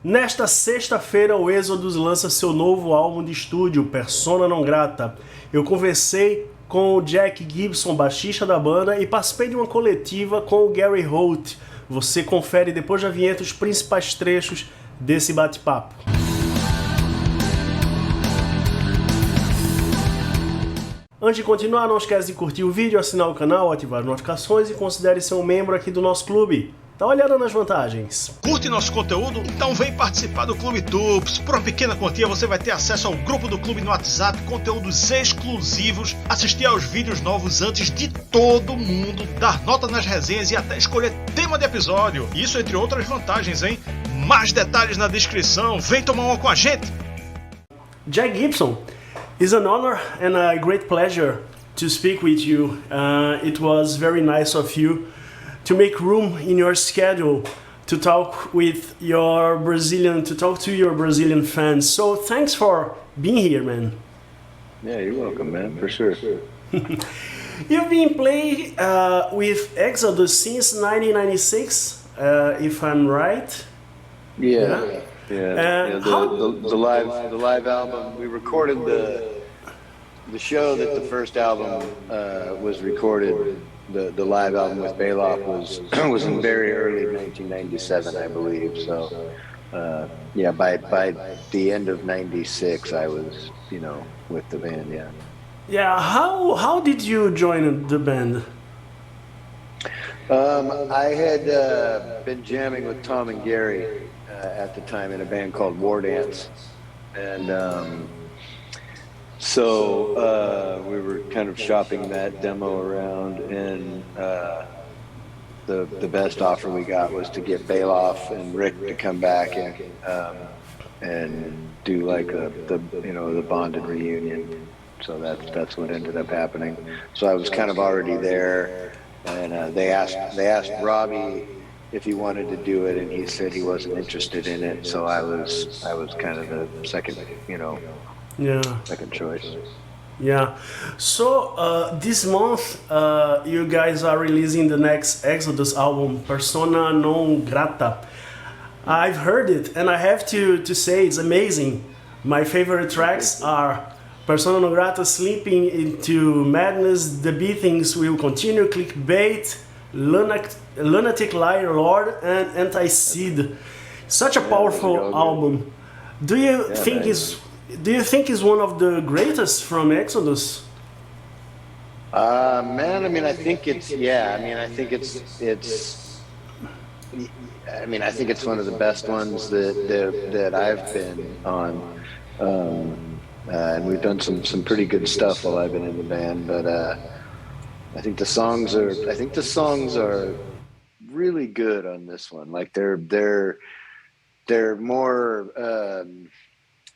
Nesta sexta-feira, o Exodus lança seu novo álbum de estúdio, Persona Non Grata. Eu conversei com o Jack Gibson, baixista da banda, e participei de uma coletiva com o Gary Holt. Você confere depois da vinheta os principais trechos desse bate-papo. Antes de continuar, não esquece de curtir o vídeo, assinar o canal, ativar as notificações e considere ser um membro aqui do nosso clube. Dá uma olhada nas vantagens. Curte nosso conteúdo? Então vem participar do Clube Tubes. Por uma pequena quantia você vai ter acesso ao grupo do clube no WhatsApp, conteúdos exclusivos, assistir aos vídeos novos antes de todo mundo, dar nota nas resenhas e até escolher tema de episódio. Isso entre outras vantagens, hein? Mais detalhes na descrição. Vem tomar uma com a gente! Jack Gibson, it's an honor and a great pleasure to speak with you. It was very nice of you to make room in your schedule to talk with your to your Brazilian fans. So thanks for being here, man. Yeah, you're welcome, man, for sure. You've been playing with Exodus since 1996, if I'm right. Yeah. The live album. We recorded the show that the first album was recorded. The live album with Bailoff was in very early 1997, I believe. So, by the end of '96, I was, with the band. Yeah. Yeah. How did you join the band? I had been jamming with Tom and Gary at the time in a band called War Dance, and so we were kind of shopping that demo around, and the best offer we got was to get Bailoff and Rick to come back and do like the bonded reunion. So that's what ended up happening. So I was kind of already there, and they asked Robbie if he wanted to do it, and he said he wasn't interested in it. So I was kind of the second choice. Yeah. So this month, you guys are releasing the next Exodus album, Persona Non Grata. I've heard it, and I have to say it's amazing. My favorite tracks are Persona Non Grata, Sleeping into Madness, The Beatings Will Continue, Clickbait, Lunatic Liar Lord, and Anti-Seed. Such a powerful album. Do you think it's one of the greatest from Exodus? Man, I mean, I think it's one of the best ones that I've been on. And we've done some pretty good stuff while I've been in the band, but I think the songs are really good on this one. Like they're more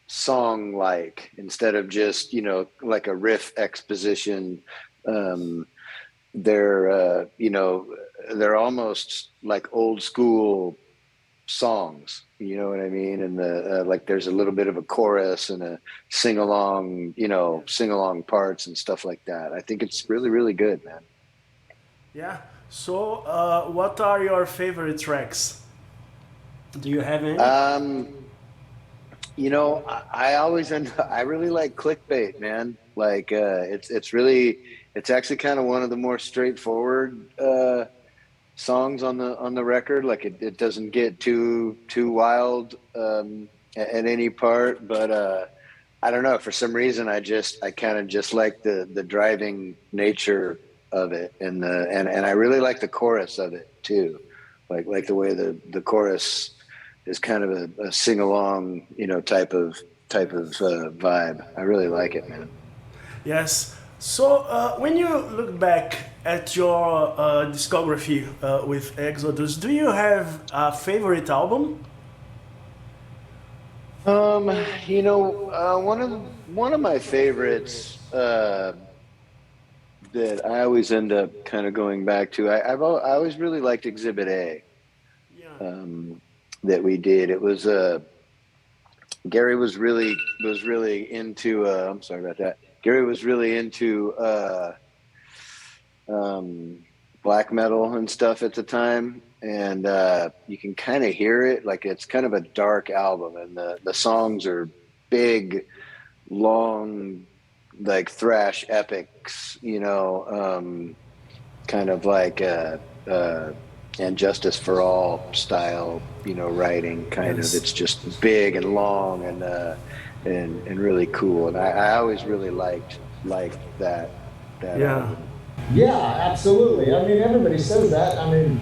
song-like instead of just like a riff exposition. They're almost like old school songs, you know what I mean? And like there's a little bit of a chorus and a sing along parts and stuff like that. I think it's really, really good, man. Yeah. So what are your favorite tracks? Do you have any? I really like Clickbait, man. Like it's actually kind of one of the more straightforward songs on the record. Like it doesn't get too wild at any part, but I don't know, for some reason I kind of just like the driving nature of it, and I really like the chorus of it too. Like the way the chorus is kind of a sing along, type of vibe. I really like it, man. Yes. So when you look back at your discography with Exodus, do you have a favorite album? One of my favorites that I always end up kind of going back to. I always really liked Exhibit A. Yeah. That we did. It was Gary was really into. I'm sorry about that. Gary was really into black metal and stuff at the time, and you can kind of hear it. Like, it's kind of a dark album, and the songs are big, long, like thrash epics, kind of like and Justice for All style, writing kind Yes. of. It's just big and long and really cool. And I always really liked that Yeah. album. Yeah, absolutely. I mean, everybody says that. I mean,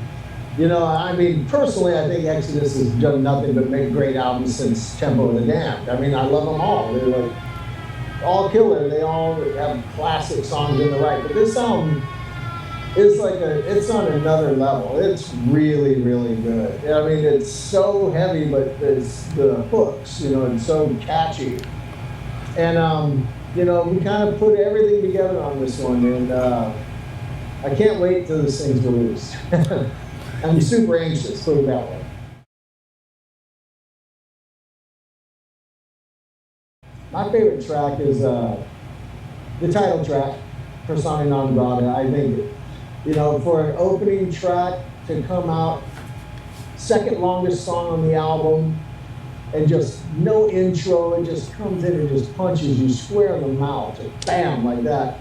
personally, I think Exodus has done nothing but make great albums since Temple of the Damned. I mean, I love them all. They're like all killer. They all have classic songs in the right. But this album is it's on another level. It's really, really good. I mean, it's so heavy, but there's the hooks, it's so catchy. And, we kind of put everything together on this one, and I can't wait till this thing's released. I'm super anxious, put it that way. My favorite track is the title track, Persona Non Grata. I think, for an opening track to come out, second longest song on the album, and just no intro, it just comes in and just punches you square in the mouth, just bam, like that.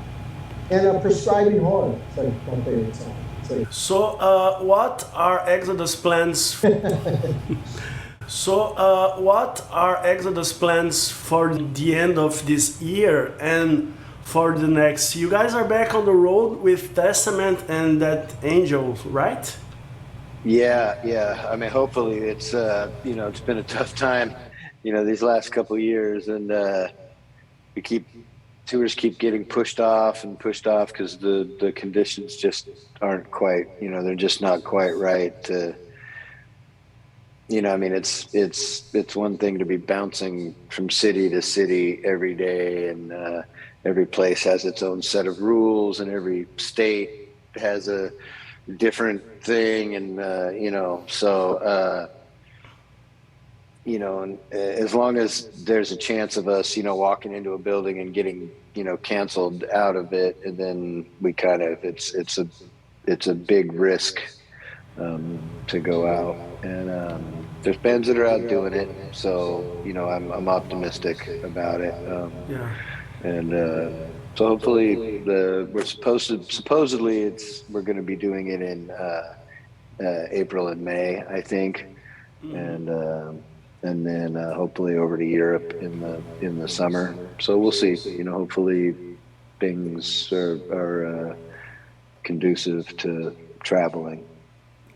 And Prescribing Horror, it's like my favorite song. So, what are Exodus plans? What are Exodus plans for the end of this year and for the next? You guys are back on the road with Testament and That Angel, right? Yeah. I mean, hopefully it's it's been a tough time, these last couple of years, and tours keep getting pushed off because the conditions just aren't quite, they're just not quite right. I mean, it's one thing to be bouncing from city to city every day, and every place has its own set of rules, and every state has a different thing, and and as long as there's a chance of us, walking into a building and getting, canceled out of it, and then we kind of, it's a big risk to go out, and there's bands that are out doing it, so I'm optimistic about it, and so hopefully supposedly we're going to be doing it in April and May, I think, and then hopefully over to Europe in the summer. So we'll see. Hopefully things are conducive to traveling.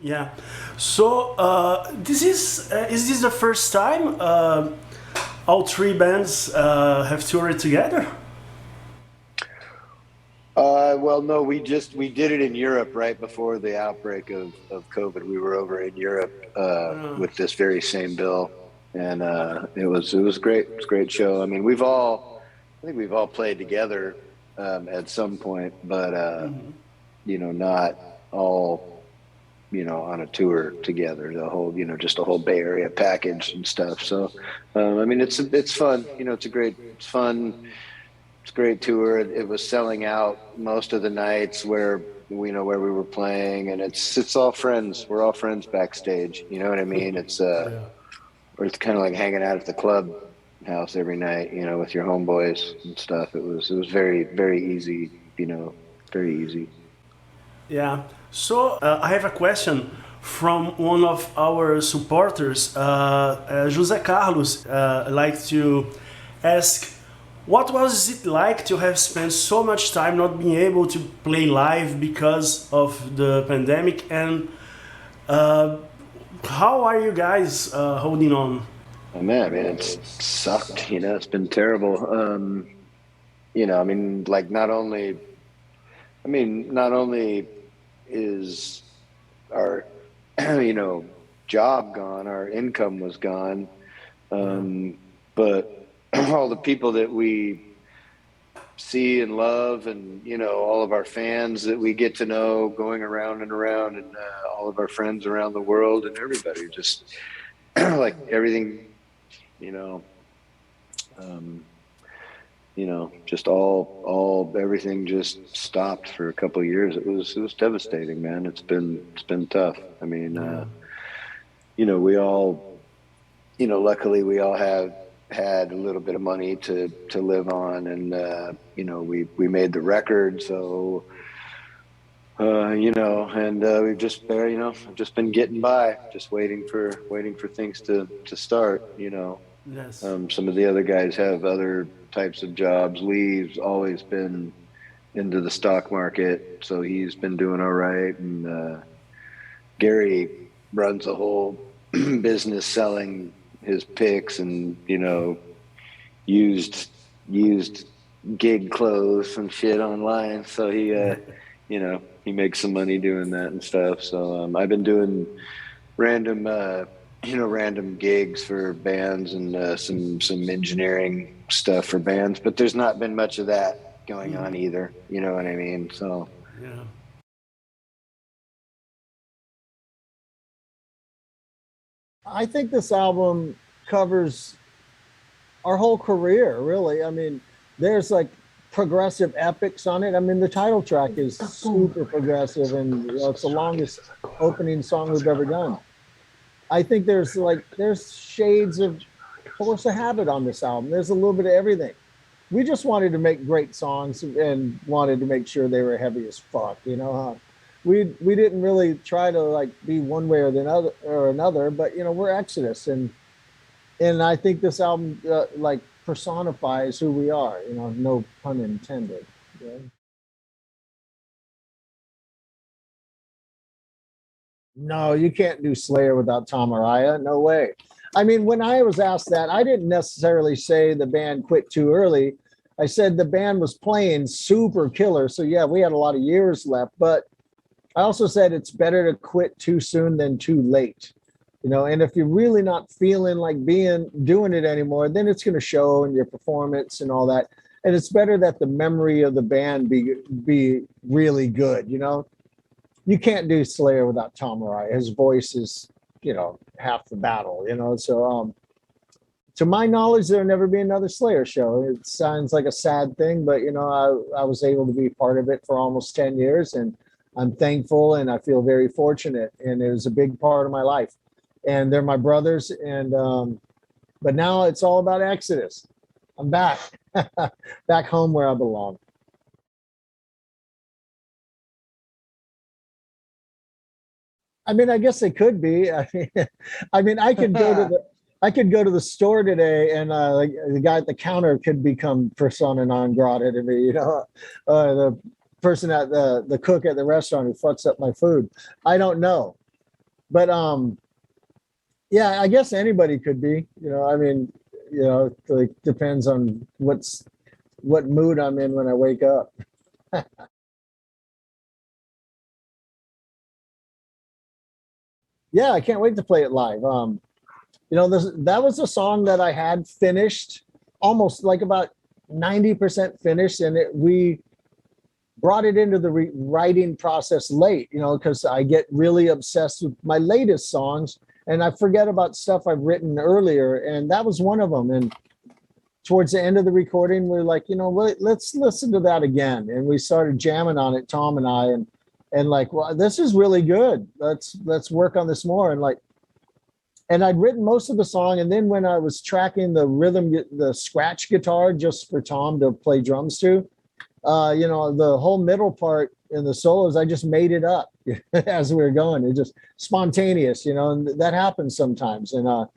Yeah. So is this the first time all three bands have toured together? Well, no, we did it in Europe right before the outbreak of COVID. We were over in Europe with this very same bill, and it was great. It was a great show. I mean, I think we've all played together at some point, but not all on a tour together. The whole just a whole Bay Area package and stuff. So I mean, it's fun. It's fun. It's a great tour. It was selling out most of the nights where we were playing, and it's all friends. We're all friends backstage. You know what I mean? It's it's kind of like hanging out at the club house every night, with your homeboys and stuff. It was very, very easy, very easy. Yeah. So I have a question from one of our supporters, José Carlos. Like to ask, what was it like to have spent so much time not being able to play live because of the pandemic, and how are you guys holding on? Oh, man, I mean, it's sucked. It's been terrible. I mean, like not only is our job gone, our income was gone, but all the people that we see and love, and all of our fans that we get to know going around and around, and all of our friends around the world, and everybody just like everything, just everything just stopped for a couple of years. It was devastating, man. It's been tough. I mean, we all, luckily we all have had a little bit of money to live on, and we made the record, so and we've just been getting by, just waiting for things to start. Yes. Some of the other guys have other types of jobs. Lee's always been into the stock market, so he's been doing all right. And Gary runs a whole business selling his picks and used gig clothes and shit online. So he makes some money doing that and stuff. So I've been doing random gigs for bands and some engineering stuff for bands, but there's not been much of that going on either. You know what I mean? So Yeah. I think this album covers our whole career, really. I mean, there's like progressive epics on it. I mean, the title track is super progressive, and it's the longest opening song we've ever done. I think there's shades of Force of Habit on this album. There's a little bit of everything. We just wanted to make great songs and wanted to make sure they were heavy as fuck. We didn't really try to be one way or another, but we're Exodus, and I think this album personifies who we are. No pun intended. Yeah. No, you can't do Slayer without Tom Araya. No way. I mean, when I was asked that, I didn't necessarily say the band quit too early. I said the band was playing super killer. So yeah, we had a lot of years left, but I also said it's better to quit too soon than too late. And if you're really not feeling like doing it anymore, then it's going to show in your performance and all that. And it's better that the memory of the band be really good. You can't do Slayer without Tom Araya. His voice is, half the battle, So to my knowledge, there'll never be another Slayer show. It sounds like a sad thing, but, I was able to be part of it for almost 10 years, and I'm thankful, and I feel very fortunate. And it was a big part of my life. And they're my brothers. And but now it's all about Exodus. I'm back, back home where I belong. I mean, I guess it could be. I mean, I could go to the store today, and the guy at the counter could become persona non grata to me. The person at the cook at the restaurant who fucks up my food. I don't know, but yeah, I guess anybody could be. I mean, it depends on what mood I'm in when I wake up. Yeah, I can't wait to play it live. That was a song that I had finished, almost about 90% finished, and we brought it into the writing process late, because I get really obsessed with my latest songs, and I forget about stuff I've written earlier, and that was one of them. And towards the end of the recording, we're like, let's listen to that again, and we started jamming on it, Tom and I, and well, this is really good. Let's work on this more. And I'd written most of the song. And then when I was tracking the rhythm, the scratch guitar just for Tom to play drums to, the whole middle part in the solos, I just made it up as we were going. It just spontaneous, and that happens sometimes. And, and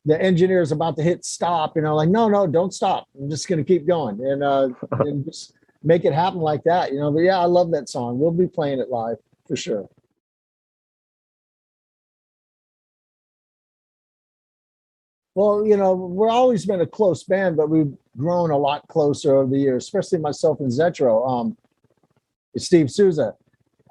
the engineer's about to hit stop, no, don't stop. I'm just going to keep going. And just make it happen like that, But yeah, I love that song. We'll be playing it live for sure. Well, we're always been a close band, but we've grown a lot closer over the years, especially myself and Zetro, Steve Souza.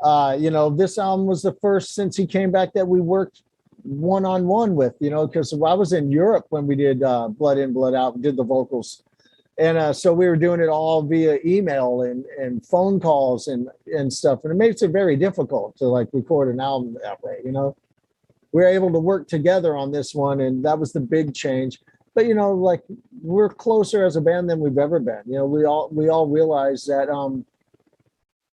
This album was the first since he came back that we worked one-on-one with, because I was in Europe when we did Blood In, Blood Out, did the vocals. And so we were doing it all via email and phone calls and stuff. And it makes it very difficult to record an album that way, We were able to work together on this one, and that was the big change. but you know, like we're closer as a band than we've ever been. You know, we all realize that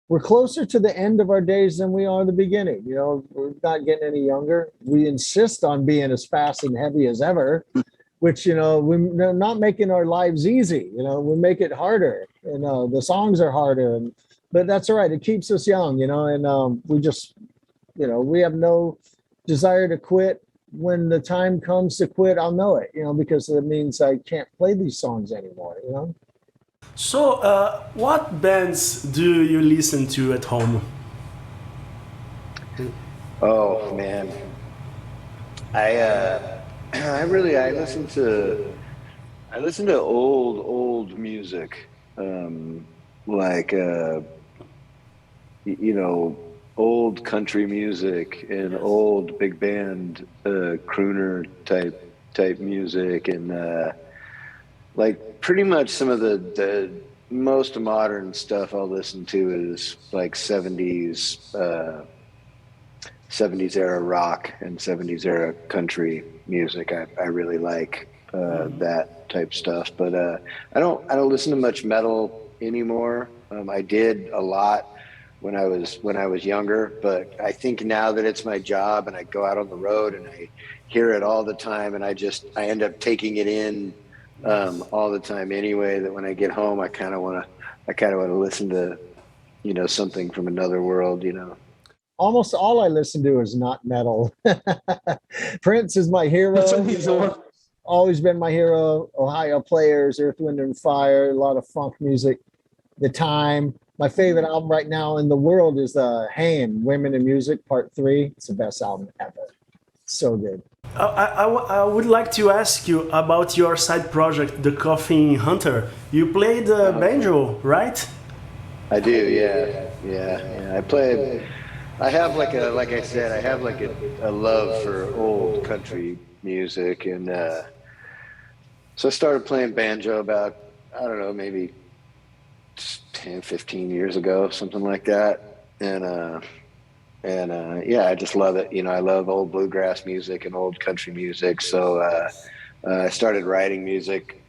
we're closer to the end of our days than we are the beginning. You know, we're not getting any younger. We insist on being as fast and heavy as ever, which, you know, we're not making our lives easy. You know, we make it harder. You know, the songs are harder, but that's all right. It keeps us young, you know, and we just, you know, we have no desire to quit. When the time comes to quit, I'll know it, you know, because it means I can't play these songs anymore, you know? So, what bands do you listen to at home? Oh man, I really I listen to old music, like you know, old country music and old big band crooner type music, and like pretty much some of the most modern stuff I'll listen to is like 70s era rock and 70s era country music. I really like that type stuff, but I don't listen to much metal anymore. I did a lot when I was younger, but I think now that it's my job and I go out on the road and I hear it all the time, and I end up taking it in all the time anyway, that when I get home I kind of want to listen to, you know, something from another world, you know. Almost all I listen to is not metal. Prince is my hero. He's always been my hero. Ohio Players, Earth, Wind and Fire, a lot of funk music. The Time. My favorite album right now in the world is Haim, Women in Music, Part 3. It's the best album ever. So good. I would like to ask you about your side project, The Coffin Hunter. You played banjo, right? I do, yeah. I have like I said, I have like a love for old country music, and so I started playing banjo about, I don't know, maybe 10, 15 years ago, something like that, and yeah, I just love it. You know, I love old bluegrass music and old country music. So I started writing music,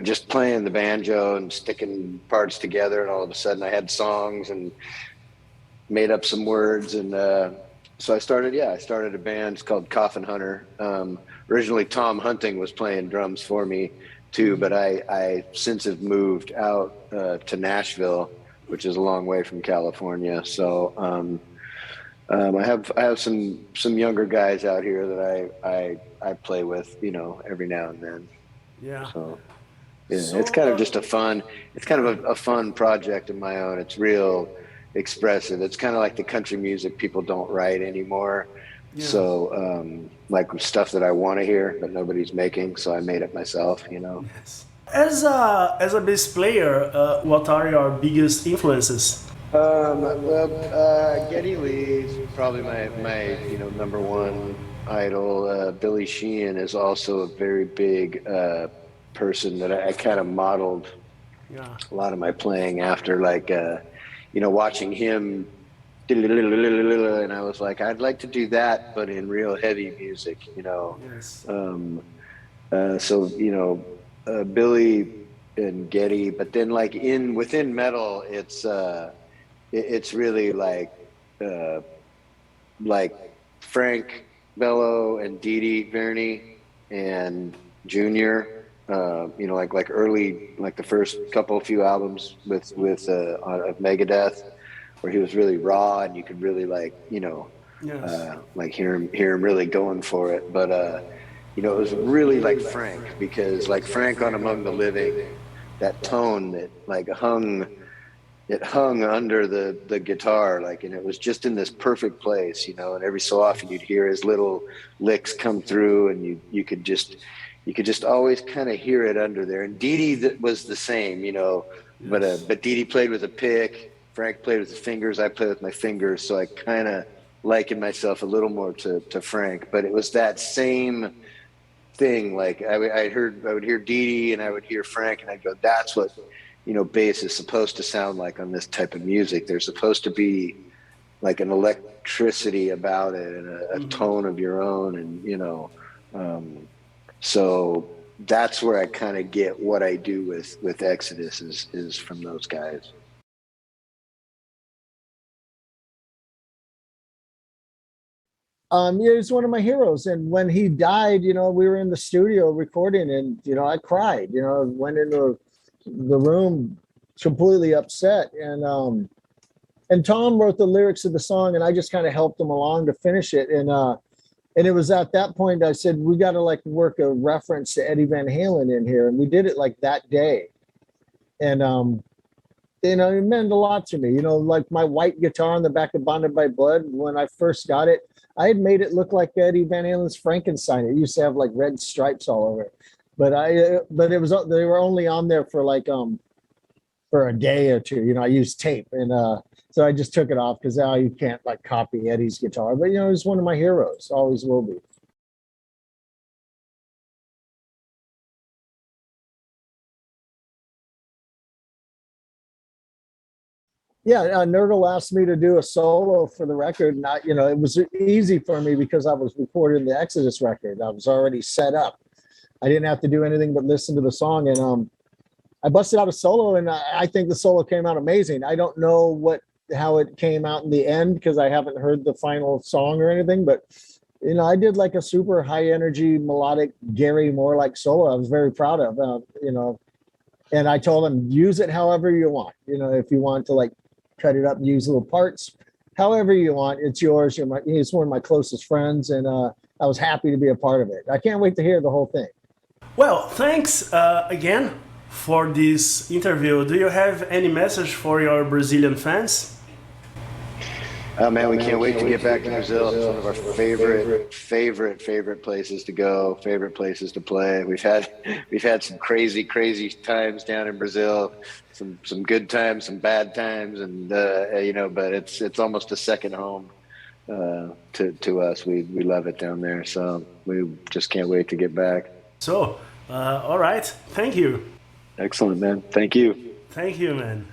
just playing the banjo and sticking parts together. And all of a sudden I had songs and made up some words. And so I started a band. It's called Coffin Hunter. Originally Tom Hunting was playing drums for me too, but I since have moved out to Nashville, which is a long way from California. So I have some younger guys out here that I play with, you know, every now and then. Yeah. So yeah, it's kind of just a fun project of my own. It's real expressive. It's kind of like the country music people don't write anymore. Yeah. So like stuff that I want to hear but nobody's making, so I made it myself, you know. Yes. As a bass player, what are your biggest influences? Geddy Lee is probably my number one idol. Billy Sheehan is also a very big person that I kind of modeled a lot of my playing after, like watching him, and I was like, I'd like to do that, but in real heavy music, you know. Yes. So Billy and Geddy, but then like within metal, it's really like Frank Bello and Dee Dee Verney and Junior, like early, like the first few albums with of Megadeth, where he was really raw and you could really hear him really going for it. But it was really like Frank, because like Frank on Among the Living, that tone that hung under the guitar, and it was just in this perfect place, and every so often you'd hear his little licks come through, and you could just always kind of hear it under there. And Dee Dee was the same, but Dee Dee played with a pick, Frank played with the fingers, I played with my fingers, so I kind of likened myself a little more to Frank. But it was that same thing. Like I would hear Dee Dee and I would hear Frank, and I'd go, that's what bass is supposed to sound like on this type of music. There's supposed to be like an electricity about it and a tone of your own, and so that's where I kind of get what I do with Exodus is from those guys. Yeah, he's one of my heroes. And when he died, we were in the studio recording, and I cried. Went into the room completely upset. And Tom wrote the lyrics of the song, and I just kind of helped him along to finish it. And it was at that point I said, we got to like work a reference to Eddie Van Halen in here, and we did it like that day. And it meant a lot to me. Like my white guitar on the back of Bonded by Blood, when I first got it, I had made it look like Eddie Van Halen's Frankenstein. It used to have like red stripes all over it, but they were only on there for like for a day or two. I used tape, and so I just took it off because now you can't like copy Eddie's guitar. But he's one of my heroes, always will be. Yeah, Nurgle asked me to do a solo for the record, and it was easy for me because I was recording the Exodus record. I was already set up. I didn't have to do anything but listen to the song, and I busted out a solo, and I think the solo came out amazing. I don't know how it came out in the end because I haven't heard the final song or anything, but I did like a super high energy melodic Gary Moore like solo. I was very proud of, and I told him, use it however you want. If you want to like cut it up, use little parts, however you want, it's yours. He's one of my closest friends, and I was happy to be a part of it. I can't wait to hear the whole thing. Well, thanks again for this interview. Do you have any message for your Brazilian fans? Oh man, we can't wait to get back to Brazil. It's one of our favorite places to go, favorite places to play. We've had some crazy times down in Brazil, some good times, some bad times, and but it's almost a second home to us. We love it down there, so we just can't wait to get back. So, all right, thank you. Excellent, man. Thank you. Thank you, man.